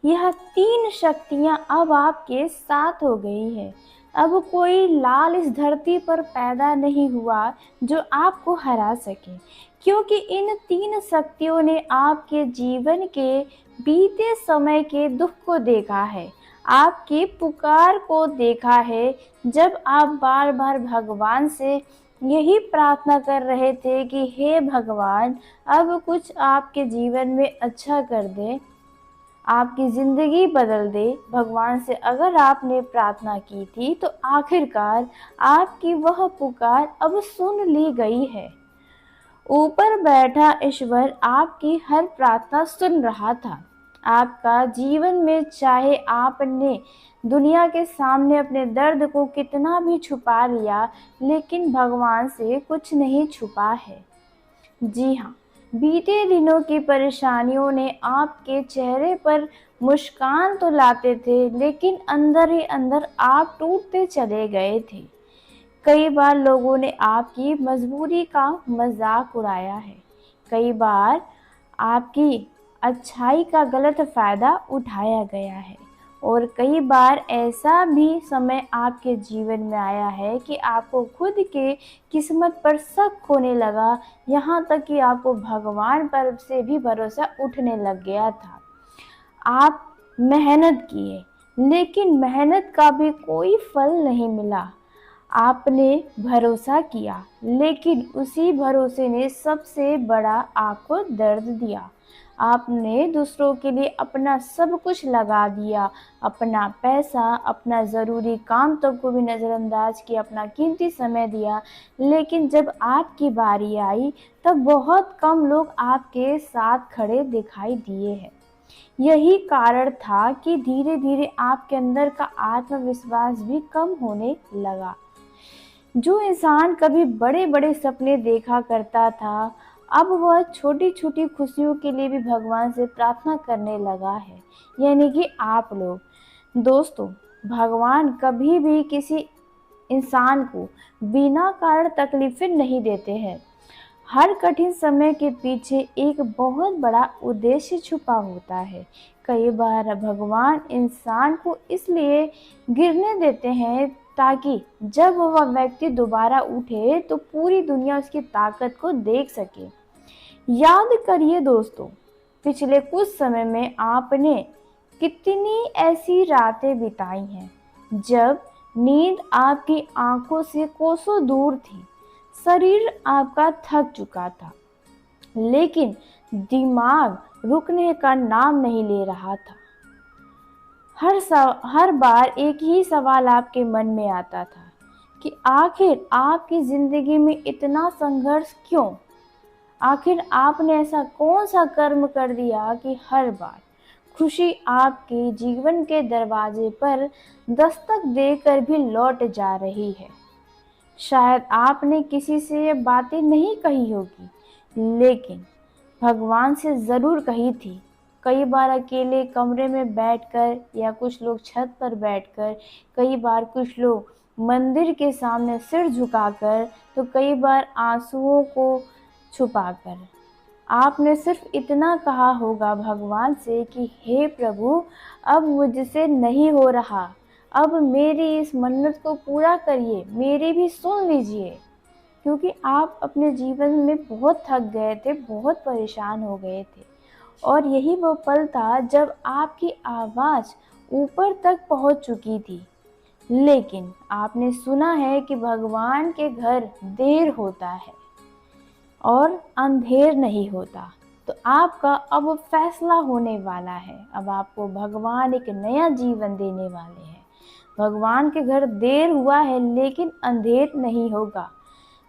यह तीन शक्तियां अब आपके साथ हो गई है। अब कोई लाल इस धरती पर पैदा नहीं हुआ जो आपको हरा सके, क्योंकि इन तीन शक्तियों ने आपके जीवन के बीते समय के दुख को देखा है, आपकी पुकार को देखा है। जब आप बार बार भगवान से यही प्रार्थना कर रहे थे कि हे भगवान, अब कुछ आपके जीवन में अच्छा कर दे, आपकी ज़िंदगी बदल दे, भगवान से अगर आपने प्रार्थना की थी तो आखिरकार आपकी वह पुकार अब सुन ली गई है। ऊपर बैठा ईश्वर आपकी हर प्रार्थना सुन रहा था। आपका जीवन में चाहे आपने दुनिया के सामने अपने दर्द को कितना भी छुपा लिया, लेकिन भगवान से कुछ नहीं छुपा है। जी हाँ, बीते दिनों की परेशानियों ने आपके चेहरे पर मुस्कान तो लाते थे, लेकिन अंदर ही अंदर आप टूटते चले गए थे। कई बार लोगों ने आपकी मजबूरी का मजाक उड़ाया है, कई बार आपकी अच्छाई का गलत फायदा उठाया गया है, और कई बार ऐसा भी समय आपके जीवन में आया है कि आपको खुद के किस्मत पर शक होने लगा, यहाँ तक कि आपको भगवान पर से भी भरोसा उठने लग गया था। आप मेहनत किए, लेकिन मेहनत का भी कोई फल नहीं मिला। आपने भरोसा किया, लेकिन उसी भरोसे ने सबसे बड़ा आपको दर्द दिया। आपने दूसरों के लिए अपना सब कुछ लगा दिया, अपना पैसा, अपना ज़रूरी काम तक को भी नज़रअंदाज किया, अपना कीमती समय दिया, लेकिन जब आपकी बारी आई तब बहुत कम लोग आपके साथ खड़े दिखाई दिए हैं। यही कारण था कि धीरे धीरे आपके अंदर का आत्मविश्वास भी कम होने लगा। जो इंसान कभी बड़े बड़े सपने देखा करता था, अब वह छोटी छोटी खुशियों के लिए भी भगवान से प्रार्थना करने लगा है, यानी कि आप लोग। दोस्तों, भगवान कभी भी किसी इंसान को बिना कारण तकलीफें नहीं देते हैं। हर कठिन समय के पीछे एक बहुत बड़ा उद्देश्य छुपा होता है। कई बार भगवान इंसान को इसलिए गिरने देते हैं ताकि जब वह व्यक्ति दोबारा उठे तो पूरी दुनिया उसकी ताकत को देख सके। याद करिए दोस्तों, पिछले कुछ समय में आपने कितनी ऐसी रातें बिताई हैं जब नींद आपकी आंखों से कोसों दूर थी, शरीर आपका थक चुका था, लेकिन दिमाग रुकने का नाम नहीं ले रहा था। हर बार एक ही सवाल आपके मन में आता था कि आखिर आपकी जिंदगी में इतना संघर्ष क्यों? आखिर आपने ऐसा कौन सा कर्म कर दिया कि हर बार खुशी आपके जीवन के दरवाजे पर दस्तक देकर भी लौट जा रही है? शायद आपने किसी से ये बातें नहीं कही होगी, लेकिन भगवान से ज़रूर कही थी। कई बार अकेले कमरे में बैठकर, या कुछ लोग छत पर बैठकर, कई बार कुछ लोग मंदिर के सामने सिर झुकाकर, तो कई बार आंसुओं को छुपाकर। आपने सिर्फ इतना कहा होगा भगवान से कि हे प्रभु, अब मुझसे नहीं हो रहा, अब मेरी इस मन्नत को पूरा करिए, मेरी भी सुन लीजिए। क्योंकि आप अपने जीवन में बहुत थक गए थे, बहुत परेशान हो गए थे, और यही वो पल था जब आपकी आवाज़ ऊपर तक पहुंच चुकी थी। लेकिन आपने सुना है कि भगवान के घर देर होता है और अंधेर नहीं होता। तो आपका अब फैसला होने वाला है। अब आपको भगवान एक नया जीवन देने वाले हैं। भगवान के घर देर हुआ है, लेकिन अंधेर नहीं होगा।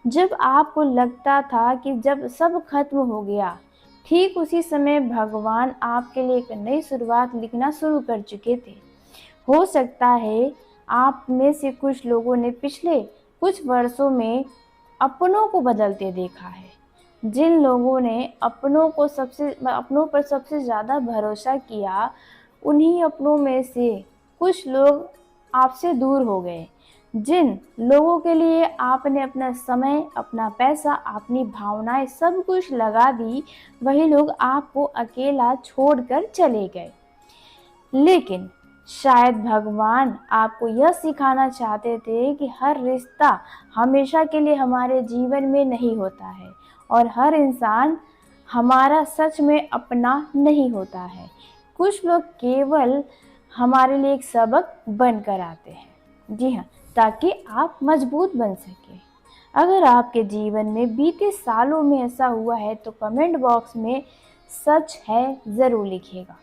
जब आपको लगता था कि जब सब खत्म हो गया, ठीक उसी समय भगवान आपके लिए एक नई शुरुआत लिखना शुरू कर चुके थे। हो सकता है आप में से कुछ लोगों ने पिछले कुछ वर्षों में अपनों को बदलते देखा है। जिन लोगों ने अपनों पर सबसे ज़्यादा भरोसा किया, उन्हीं अपनों में से कुछ लोग आपसे दूर हो गए। जिन लोगों के लिए आपने अपना समय, अपना पैसा, अपनी भावनाएं सब कुछ लगा दी, वही लोग आपको अकेला छोड़कर चले गए। लेकिन शायद भगवान आपको यह सिखाना चाहते थे कि हर रिश्ता हमेशा के लिए हमारे जीवन में नहीं होता है और हर इंसान हमारा सच में अपना नहीं होता है। कुछ लोग केवल हमारे लिए एक सबक बनकर आते हैं। जी हाँ, ताकि आप मजबूत बन सके। अगर आपके जीवन में बीते सालों में ऐसा हुआ है तो कमेंट बॉक्स में सच है ज़रूर लिखिएगा।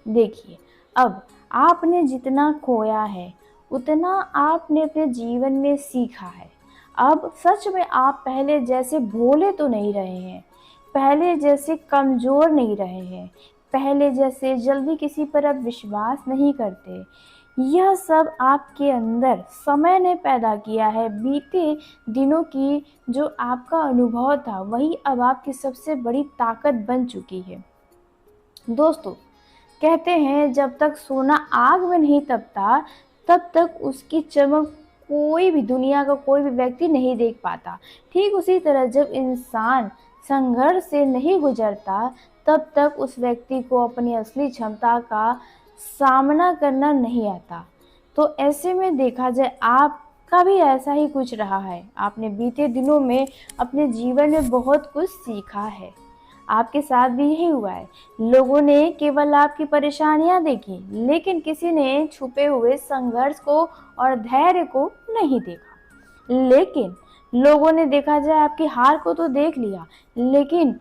देखिए, अब आपने जितना खोया है उतना आपने अपने जीवन में सीखा है। अब सच में आप पहले जैसे भोले तो नहीं रहे हैं, पहले जैसे कमज़ोर नहीं रहे हैं, पहले जैसे जल्दी किसी पर अब विश्वास नहीं करते। यह सब आपके अंदर समय ने पैदा किया है। बीते दिनों की जो आपका अनुभव था वही अब आपकी सबसे बड़ी ताकत बन चुकी है। दोस्तों, कहते हैं जब तक सोना आग में नहीं तपता तब तक उसकी चमक कोई भी दुनिया का कोई भी व्यक्ति नहीं देख पाता। ठीक उसी तरह जब इंसान संघर्ष से नहीं गुजरता तब तक उस व्यक्ति को अपनी असली क्षमता का सामना करना नहीं आता। तो ऐसे में देखा जाए आपका भी ऐसा ही कुछ रहा है। आपने बीते दिनों में अपने जीवन में बहुत कुछ सीखा है। आपके साथ भी यही हुआ है। लोगों ने केवल आपकी परेशानियां देखी, लेकिन किसी ने छुपे हुए संघर्ष को और धैर्य को नहीं देखा। लेकिन लोगों ने देखा जाए आपकी हार को तो देख लिया, लेकिन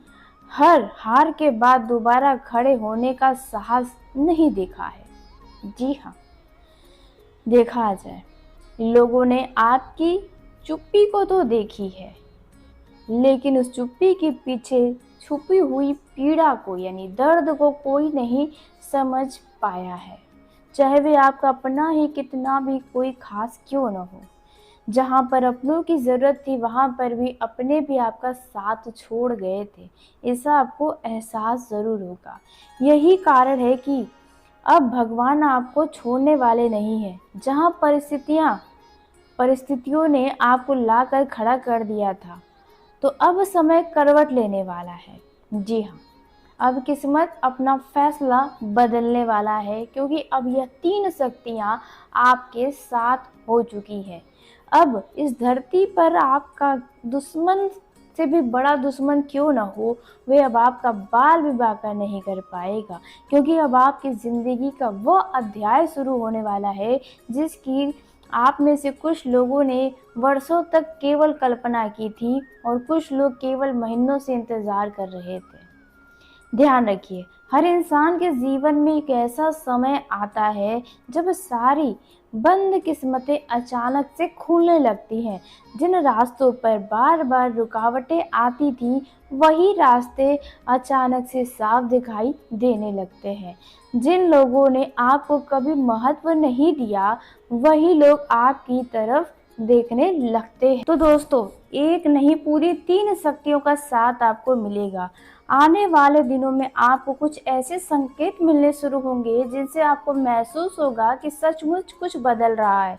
हर हार के बाद दोबारा खड़े होने का साहस नहीं देखा है। जी हाँ, देखा जाए लोगों ने आपकी चुप्पी को तो देखी है, लेकिन उस चुप्पी के पीछे छुपी हुई पीड़ा को यानी दर्द को कोई नहीं समझ पाया है। चाहे वे आपका अपना ही कितना भी कोई खास क्यों न हो। जहाँ पर अपनों की ज़रूरत थी वहाँ पर भी अपने भी आपका साथ छोड़ गए थे। ऐसा आपको एहसास ज़रूर होगा। यही कारण है कि अब भगवान आपको छोड़ने वाले नहीं हैं। जहाँ परिस्थितियों ने आपको लाकर खड़ा कर दिया था, तो अब समय करवट लेने वाला है। जी हाँ, अब किस्मत अपना फैसला बदलने वाला है, क्योंकि अब यह तीन शक्तियाँ आपके साथ हो चुकी है। अब इस धरती पर आपका दुश्मन से भी बड़ा दुश्मन क्यों ना हो, वे अब आपका बाल भी बांका नहीं कर पाएगा, क्योंकि अब आपकी ज़िंदगी का वह अध्याय शुरू होने वाला है जिसकी आप में से कुछ लोगों ने वर्षों तक केवल कल्पना की थी और कुछ लोग केवल महीनों से इंतज़ार कर रहे थे। ध्यान रखिए, हर इंसान के जीवन में एक ऐसा समय आता है जब सारी बंद किस्मतें अचानक से खुलने लगती हैं। जिन रास्तों पर बार बार रुकावटें आती थी वही रास्ते अचानक से साफ दिखाई देने लगते हैं। जिन लोगों ने आपको कभी महत्व नहीं दिया वही लोग आपकी तरफ देखने लगते हैं। तो दोस्तों, एक नहीं पूरी तीन शक्तियों का साथ आपको मिलेगा। आने वाले दिनों में आपको कुछ ऐसे संकेत मिलने शुरू होंगे जिनसे आपको महसूस होगा कि सचमुच कुछ बदल रहा है।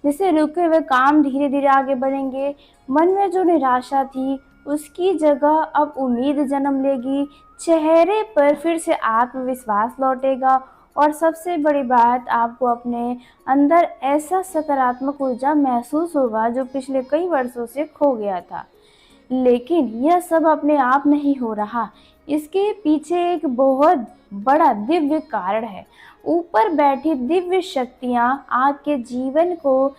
जैसे रुके हुए काम धीरे धीरे आगे बढ़ेंगे, मन में जो निराशा थी उसकी जगह अब उम्मीद जन्म लेगी, चेहरे पर फिर से आत्मविश्वास लौटेगा और सबसे बड़ी बात, आपको अपने अंदर ऐसा सकारात्मक ऊर्जा महसूस होगा जो पिछले कई वर्षों से खो गया था। लेकिन यह सब अपने आप नहीं हो रहा, इसके पीछे एक बहुत बड़ा दिव्य कारण है। ऊपर बैठी दिव्य शक्तियाँ आपके जीवन को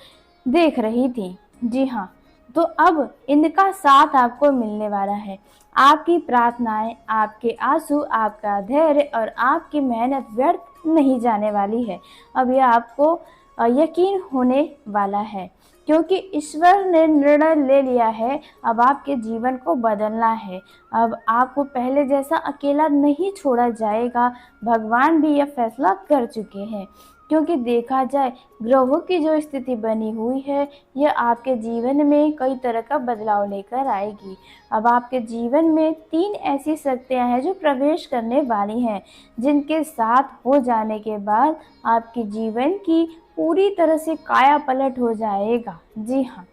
देख रही थी। जी हाँ, तो अब इनका साथ आपको मिलने वाला है। आपकी प्रार्थनाएं, आपके आंसू, आपका धैर्य और आपकी मेहनत व्यर्थ नहीं जाने वाली है। अब यह आपको यकीन होने वाला है, क्योंकि ईश्वर ने निर्णय ले लिया है। अब आपके जीवन को बदलना है। अब आपको पहले जैसा अकेला नहीं छोड़ा जाएगा। भगवान भी यह फैसला कर चुके हैं, क्योंकि देखा जाए ग्रहों की जो स्थिति बनी हुई है यह आपके जीवन में कई तरह का बदलाव लेकर आएगी। अब आपके जीवन में तीन ऐसी शक्तियाँ हैं जो प्रवेश करने वाली हैं, जिनके साथ हो जाने के बाद आपके जीवन की पूरी तरह से काया पलट हो जाएगा। जी हाँ,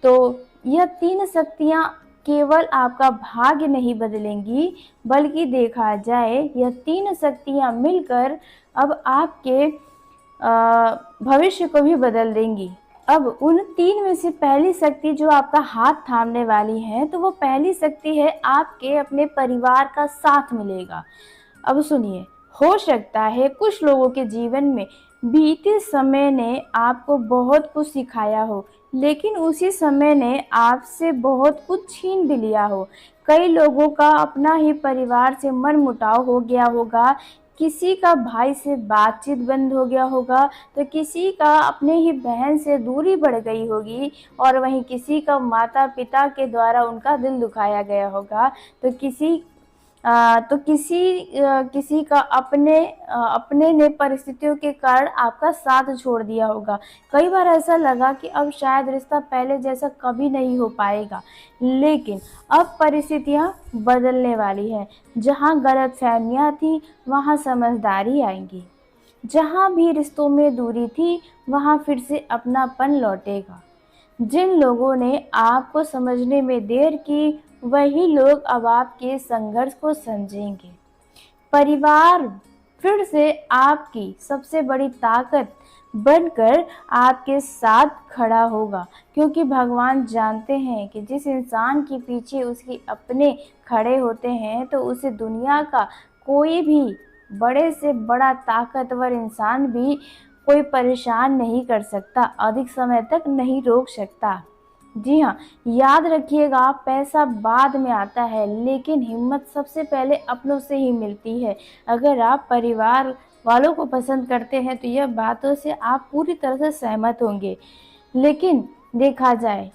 तो यह तीन शक्तियाँ केवल आपका भाग्य नहीं बदलेंगी, बल्कि देखा जाए यह तीन शक्तियाँ मिलकर अब आपके भविष्य को भी बदल देंगी। अब उन तीन में से पहली शक्ति जो आपका हाथ थामने वाली है, तो वो पहली शक्ति है आपके अपने परिवार का साथ मिलेगा। अब सुनिए, हो सकता है कुछ लोगों के जीवन में बीते समय ने आपको बहुत कुछ सिखाया हो, लेकिन उसी समय ने आपसे बहुत कुछ छीन भी लिया हो। कई लोगों का अपना ही परिवार से मनमुटाव हो गया होगा, किसी का भाई से बातचीत बंद हो गया होगा, तो किसी का अपने ही बहन से दूरी बढ़ गई होगी, और वहीं किसी का माता पिता के द्वारा उनका दिल दुखाया गया होगा, तो किसी का अपने ने परिस्थितियों के कारण आपका साथ छोड़ दिया होगा। कई बार ऐसा लगा कि अब शायद रिश्ता पहले जैसा कभी नहीं हो पाएगा, लेकिन अब परिस्थितियां बदलने वाली हैं। जहां गलतफहमियां थी, वहां समझदारी आएगी। जहां भी रिश्तों में दूरी थी, वहां फिर से अपनापन लौटेगा। जिन लोगों ने आपको समझने में देर की, वही लोग अब आपके संघर्ष को समझेंगे। परिवार फिर से आपकी सबसे बड़ी ताकत बनकर आपके साथ खड़ा होगा, क्योंकि भगवान जानते हैं कि जिस इंसान के पीछे उसके अपने खड़े होते हैं, तो उसे दुनिया का कोई भी बड़े से बड़ा ताकतवर इंसान भी कोई परेशान नहीं कर सकता, अधिक समय तक नहीं रोक सकता। जी हाँ, याद रखिएगा, पैसा बाद में आता है, लेकिन हिम्मत सबसे पहले अपनों से ही मिलती है। अगर आप परिवार वालों को पसंद करते हैं, तो यह बातों से आप पूरी तरह से सहमत होंगे। लेकिन देखा जाए,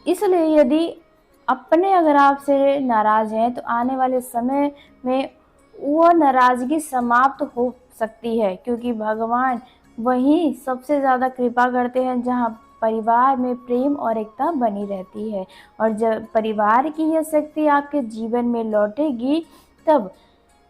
इसलिए यदि अपने अगर आपसे नाराज़ हैं, तो आने वाले समय में वो नाराज़गी समाप्त हो सकती है, क्योंकि भगवान वहीं सबसे ज़्यादा कृपा करते हैं जहाँ परिवार में प्रेम और एकता बनी रहती है। और जब परिवार की यह शक्ति आपके जीवन में लौटेगी, तब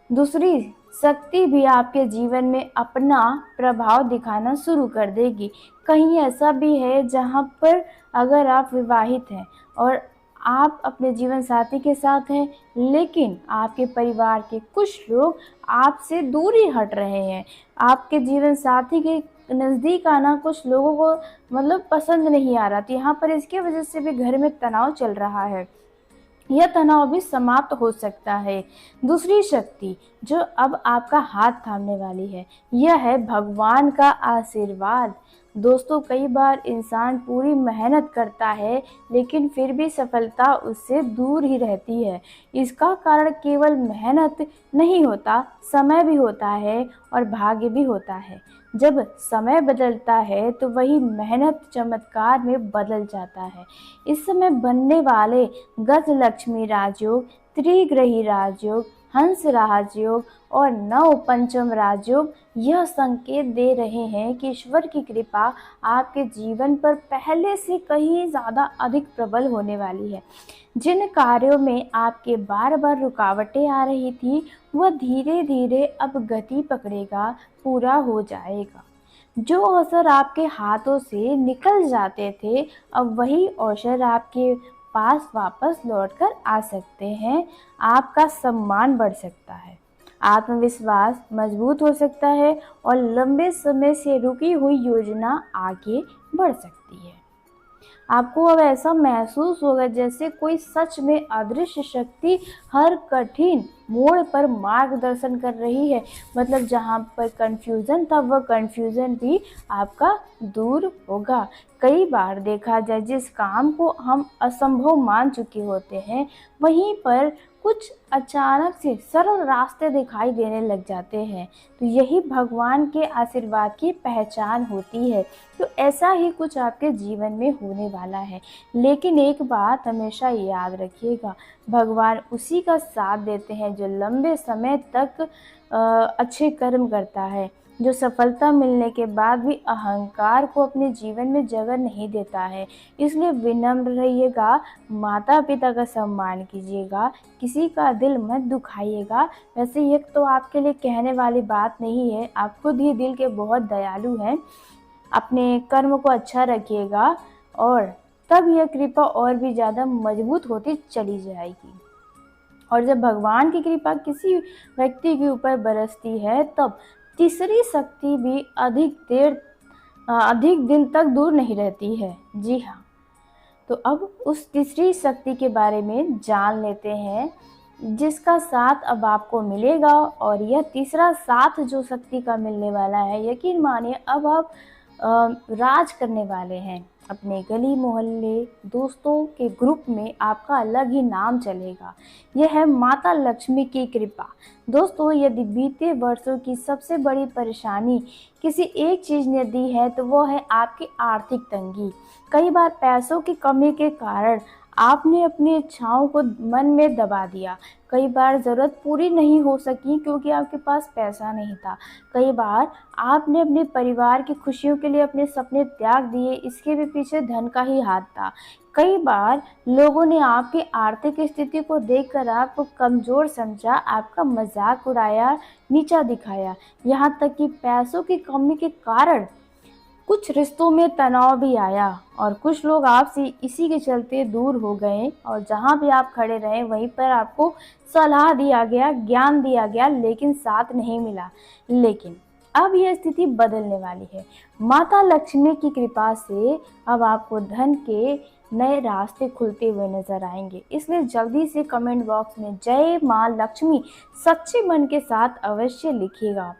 दूसरी शक्ति भी आपके जीवन में अपना प्रभाव दिखाना शुरू कर देगी। कहीं ऐसा भी है जहाँ पर अगर आप विवाहित हैं और आप अपने जीवन साथी के साथ हैं, लेकिन आपके परिवार के कुछ लोग आपसे दूरी हट रहे हैं, आपके जीवन साथी के नज़दीक आना कुछ लोगों को मतलब पसंद नहीं आ रहा, तो यहाँ पर इसके वजह से भी घर में तनाव चल रहा है। यह तनाव भी समाप्त हो सकता है। दूसरी शक्ति जो अब आपका हाथ थामने वाली है, यह है भगवान का आशीर्वाद। दोस्तों, कई बार इंसान पूरी मेहनत करता है, लेकिन फिर भी सफलता उससे दूर ही रहती है। इसका कारण केवल मेहनत नहीं होता, समय भी होता है और भाग्य भी होता है। जब समय बदलता है, तो वही मेहनत चमत्कार में बदल जाता है। इस समय बनने वाले गज लक्ष्मी राजयोग, त्रिग्रही राजयोग, हंस राजयोग और नव पंचम राजयोग यह संकेत दे रहे हैं कि ईश्वर की कृपा आपके जीवन पर पहले से कहीं ज़्यादा अधिक प्रबल होने वाली है। जिन कार्यों में आपके बार बार रुकावटें आ रही थी, वह धीरे धीरे अब गति पकड़ेगा, पूरा हो जाएगा। जो अवसर आपके हाथों से निकल जाते थे, अब वही अवसर आपके पास वापस लौटकर आ सकते हैं। आपका सम्मान बढ़ सकता है, आत्मविश्वास मजबूत हो सकता है और लंबे समय से रुकी हुई योजना आगे बढ़ सकती है। आपको अब ऐसा महसूस होगा जैसे कोई सच में अदृश्य शक्ति हर कठिन मोड़ पर मार्गदर्शन कर रही है। मतलब जहाँ पर कंफ्यूजन था, वह कंफ्यूजन भी आपका दूर होगा। कई बार देखा जाए, जिस काम को हम असंभव मान चुके होते हैं, वहीं पर कुछ अचानक से सरल रास्ते दिखाई देने लग जाते हैं। तो यही भगवान के आशीर्वाद की पहचान होती है। तो ऐसा ही कुछ आपके जीवन में होने वाला है। लेकिन एक बात हमेशा याद रखिएगा, भगवान उसी का साथ देते हैं जो लंबे समय तक अच्छे कर्म करता है, जो सफलता मिलने के बाद भी अहंकार को अपने जीवन में जगह नहीं देता है। इसलिए विनम्र रहिएगा, माता पिता का सम्मान कीजिएगा, किसी का दिल मत दुखाइएगा। वैसे ये तो आपके लिए कहने वाली बात नहीं है, आप खुद ही दिल के बहुत दयालु हैं। अपने कर्म को अच्छा रखिएगा और तब यह कृपा और भी ज़्यादा मजबूत होती चली जाएगी। और जब भगवान की कृपा किसी व्यक्ति के ऊपर बरसती है, तब तीसरी शक्ति भी अधिक दिन तक दूर नहीं रहती है। जी हाँ, तो अब उस तीसरी शक्ति के बारे में जान लेते हैं, जिसका साथ अब आपको मिलेगा। और यह तीसरा साथ जो शक्ति का मिलने वाला है, यकीन मानिए अब आप राज करने वाले हैं। अपने गली मोहल्ले दोस्तों के ग्रुप में आपका अलग ही नाम चलेगा। यह है माता लक्ष्मी की कृपा। दोस्तों, यदि बीते वर्षों की सबसे बड़ी परेशानी किसी एक चीज़ ने दी है, तो वो है आपकी आर्थिक तंगी। कई बार पैसों की कमी के कारण आपने अपनी इच्छाओं को मन में दबा दिया। कई बार ज़रूरत पूरी नहीं हो सकी क्योंकि आपके पास पैसा नहीं था। कई बार आपने अपने परिवार की खुशियों के लिए अपने सपने त्याग दिए, इसके भी पीछे धन का ही हाथ था। कई बार लोगों ने आपकी आर्थिक स्थिति को देखकर आपको कमज़ोर समझा, आपका मजाक उड़ाया, नीचा दिखाया। यहाँ तक कि पैसों की कमी के कारण कुछ रिश्तों में तनाव भी आया और कुछ लोग आपसे इसी के चलते दूर हो गए। और जहाँ भी आप खड़े रहे वहीं पर आपको सलाह दिया गया, ज्ञान दिया गया, लेकिन साथ नहीं मिला। लेकिन अब यह स्थिति बदलने वाली है। माता लक्ष्मी की कृपा से अब आपको धन के नए रास्ते खुलते हुए नजर आएंगे। इसलिए जल्दी से कमेंट बॉक्स में जय माँ लक्ष्मी सच्चे मन के साथ अवश्य लिखिएगा।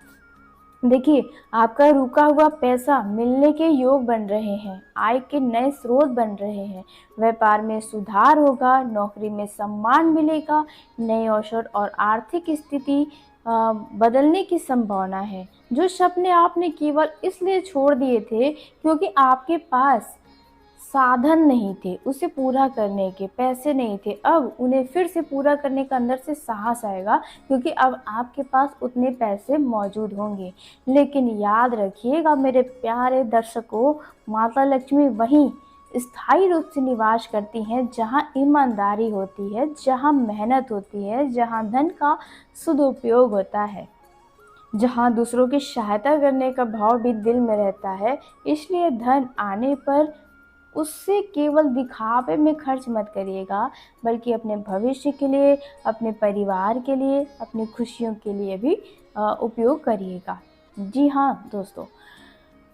देखिए, आपका रुका हुआ पैसा मिलने के योग बन रहे हैं, आय के नए स्रोत बन रहे हैं, व्यापार में सुधार होगा, नौकरी में सम्मान मिलेगा, नए अवसर और आर्थिक स्थिति बदलने की संभावना है। जो सपने आपने केवल इसलिए छोड़ दिए थे क्योंकि आपके पास साधन नहीं थे उसे पूरा करने के, पैसे नहीं थे, अब उन्हें फिर से पूरा करने का अंदर से साहस आएगा क्योंकि अब आपके पास उतने पैसे मौजूद होंगे। लेकिन याद रखिएगा मेरे प्यारे दर्शकों, माता लक्ष्मी वहीं स्थायी रूप से निवास करती हैं जहां ईमानदारी होती है, जहां मेहनत होती है, जहां धन का सदुपयोग होता है, जहां दूसरों की सहायता करने का भाव भी दिल में रहता है। इसलिए धन आने पर उससे केवल दिखावे में खर्च मत करिएगा, बल्कि अपने भविष्य के लिए, अपने परिवार के लिए, अपनी खुशियों के लिए भी उपयोग करिएगा। जी हाँ दोस्तों,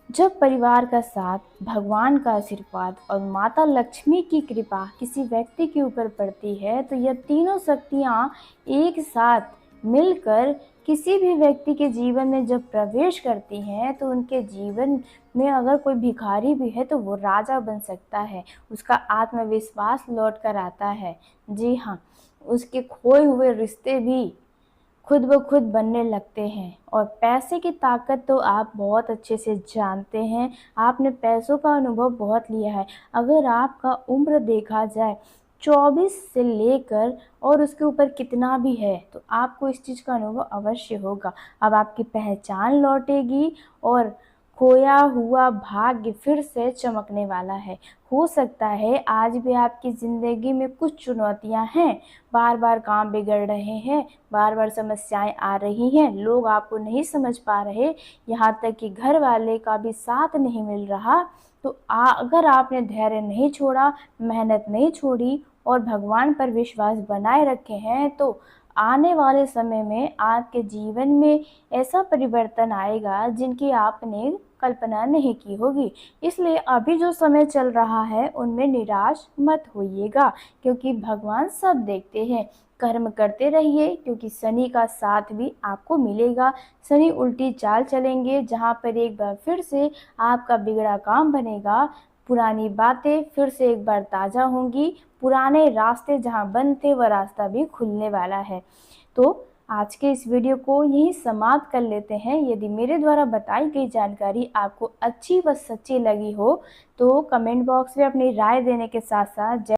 जब परिवार का साथ, भगवान का आशीर्वाद और माता लक्ष्मी की कृपा किसी व्यक्ति के ऊपर पड़ती है, तो यह तीनों शक्तियाँ एक साथ मिलकर किसी भी व्यक्ति के जीवन में जब प्रवेश करती हैं, तो उनके जीवन में अगर कोई भिखारी भी है तो वो राजा बन सकता है। उसका आत्मविश्वास लौट कर आता है। जी हाँ, उसके खोए हुए रिश्ते भी खुद ब खुद बनने लगते हैं। और पैसे की ताकत तो आप बहुत अच्छे से जानते हैं, आपने पैसों का अनुभव बहुत लिया है। अगर आपका उम्र देखा जाए 24 से लेकर और उसके ऊपर कितना भी है, तो आपको इस चीज़ का अनुभव अवश्य होगा। अब आपकी पहचान लौटेगी और खोया हुआ भाग्य फिर से चमकने वाला है। हो सकता है आज भी आपकी ज़िंदगी में कुछ चुनौतियां हैं, बार बार काम बिगड़ रहे हैं, बार बार समस्याएं आ रही हैं, लोग आपको नहीं समझ पा रहे, यहाँ तक कि घर वाले का भी साथ नहीं मिल रहा। तो अगर आपने धैर्य नहीं छोड़ा, मेहनत नहीं छोड़ी और भगवान पर विश्वास बनाए रखे हैं, तो आने वाले समय में आपके जीवन में ऐसा परिवर्तन आएगा जिनकी आपने कल्पना नहीं की होगी। इसलिए अभी जो समय चल रहा है उनमें निराश मत होइएगा, क्योंकि भगवान सब देखते हैं। कर्म करते रहिए क्योंकि शनि का साथ भी आपको मिलेगा। शनि उल्टी चाल चलेंगे, जहाँ पर एक बार फिर से आपका बिगड़ा काम बनेगा, पुरानी बातें फिर से एक बार ताज़ा होंगी, पुराने रास्ते जहाँ बंद थे वह रास्ता भी खुलने वाला है। तो आज के इस वीडियो को यहीं समाप्त कर लेते हैं। यदि मेरे द्वारा बताई गई जानकारी आपको अच्छी व सच्ची लगी हो तो कमेंट बॉक्स में अपनी राय देने के साथ साथ